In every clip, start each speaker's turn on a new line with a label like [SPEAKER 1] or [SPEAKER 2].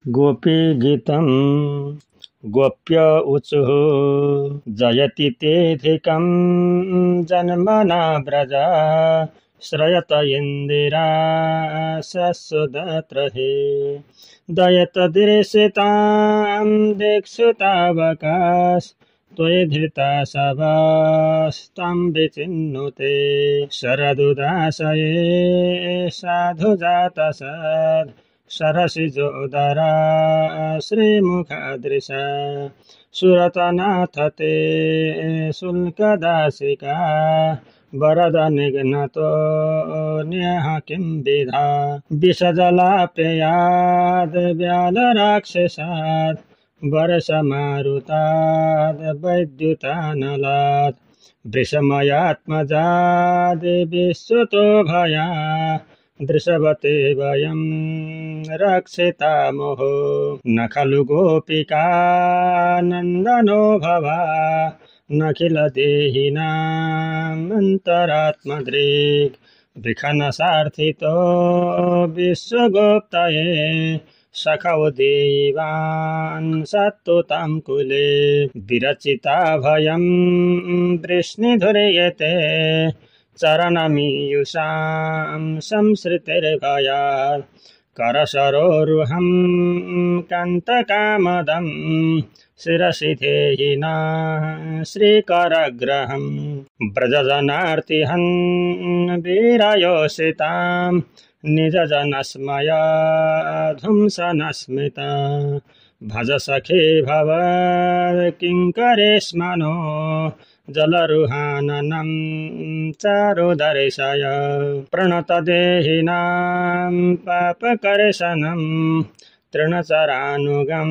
[SPEAKER 1] गोपीगीतं गोप्य ऊचुः जयति तेऽधिकं जन्मना व्रजा श्रयत इन्दिरा ससुदत्रहे दयत दृश्यतां दिक्षुतावकाश त्वयि धृता सभास्तां विचिन्नुते शरदुदाशये साधु जातसद् सरसिजोदरा श्रीमुखादृशा सुरतनाथ ते शुल्कदासिका वरद निघ्नतो न्यः किं विधा विषजलाप्ययाद् व्यालराक्षसात् वर्षमारुताद् वैद्युतानलात् वृषमयात्मजाद् विश्रुतो भया दृशवते वयं रक्षितामोः न खलु गोपिका नन्दनो भवा नखिल देहिनामन्तरात्मदृक् वृखनसार्थितो विश्वगोप्तये सखौ देवान् सत्तुतां कुले विरचिता भयं वृष्णिधुर्यते चरणमीयुषां संसृतिर्भयात् करसरोरुहं कान्तकामदं शिरसि धेहिना श्रीकरग्रहं व्रजजनार्तिहन् वीरयोषितां निजजनस्मया धुंसनस्मिता भज सखे भव किङ्करेष्मनो जलरुहाननं चारुदर्शय प्रणतदेहिनां पापकर्शनं तृणचरानुगं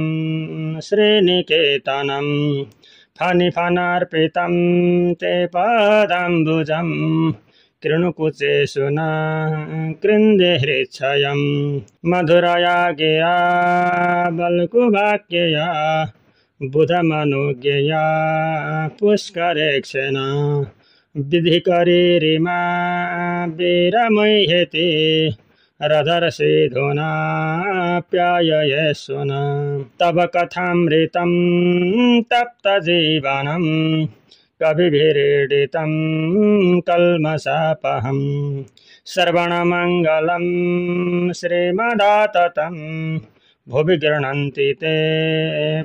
[SPEAKER 1] श्रीनिकेतनं फणिफणार्पितं ते पदाम्बुजं कृणुकुचेषु न कृन्दे हृच्छयं मधुरया गिरा बल्कुवाक्यया बुधमनुज्ञया पुष्करेक्षेण विधिकरीरिमा वीरमह्येति रधरसिधुनाप्याययेष्वन् तव कथामृतं तप्तजीवनं कविभिरीडितं कल्मषापहं श्रवणमङ्गलं श्रीमदाततं भुवि गृह्णन्ति ते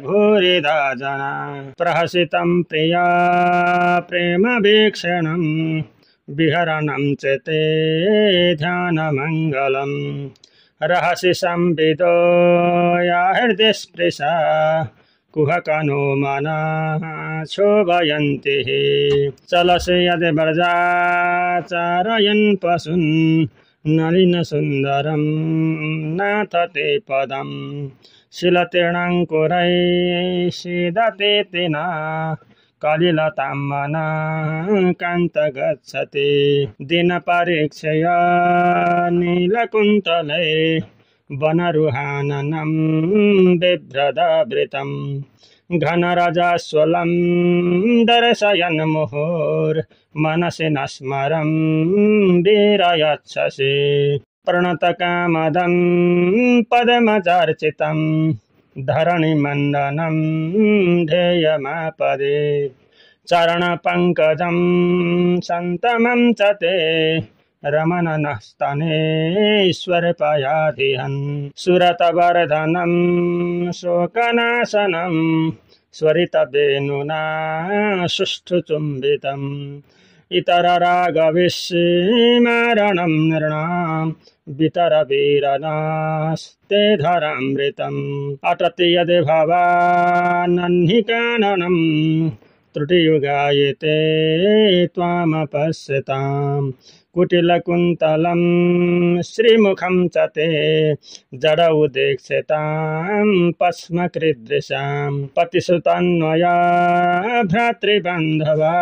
[SPEAKER 1] भूरिदा जना प्रहसितं प्रिया प्रेमवीक्षणं विहरणं च ते ध्यानमङ्गलं रहसि संविदो या हृदयस्पृशा कुहकनो मना क्षोभयन्ति चलसि यदि व्रजाचारयन् पशून् नलिनसुन्दरं नाथ ते पदं शिलतीर्णाङ्कुरैः सीदते तिना कलिलतां मना कान्त गच्छति दिनपरीक्षया नीलकुन्तले वनरुहाननं बिभ्रदावृतं घनरजस्वलं दर्शयन् मुहुर्मनसि न स्मरं वीरयच्छसि प्रणतकामदं पदमचर्चितं धरणिमण्डनं ध्येयमापदे चरणपङ्कजं सन्तमं च ते रमणनस्तनेश्वरपयाधिहन् सुरतवर्धनं शोकनाशनं स्वरितवेणुना सुष्ठुचुम्बितम् इतररागविस्मरणं नृणां वितरवीरनास्ते धरामृतम् अटति यदि भवानह्निकाननं त्रुटियुगायते त्वामपश्यताम् कुटिलकुन्तलं श्रीमुखं च ते जड उदेक्षतां पस्मकृदृशां पतिसुतन्वया भ्रातृबान्धवा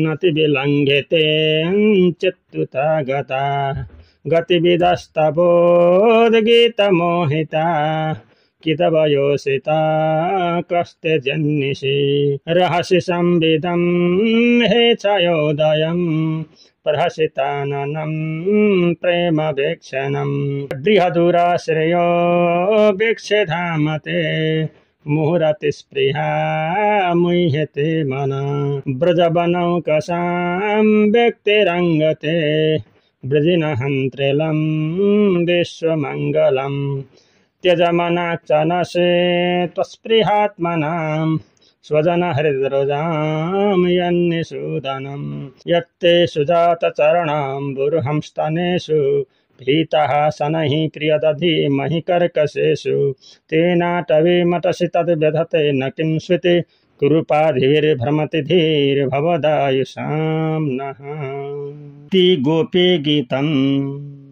[SPEAKER 1] नति विलङ्घ्यते चित्तुता गता गतिविदस्तबोधगीतमोहिता कितवयोषिता कस्ते जन्निषि रहसि संविदं हे छयोदयं प्रहसिताननं प्रेमवेक्षणं बृहदुराश्रयो वीक्षेधामते मुहुरतिस्पृहा मुह्यते मना ब्रजवनौकसां व्यक्तिरङ्गते ब्रजिनहन्त्रेलं विश्वमङ्गलम् त्यजमनाक्षनसे त्वस्पृहात्मनां स्वजनहृद्रजां यन्निषूदनं यत्ते सुजातचरणाम्बुरुहंस्तनेषु भीतः शनैः प्रियदधीमहि कर्कशेषु तेनाटवी मटसि तद्व्यधते न किं स्विति कुरुपाधिर्भ्रमति धीर्भवदायुषां नः। गोपी गीतम्।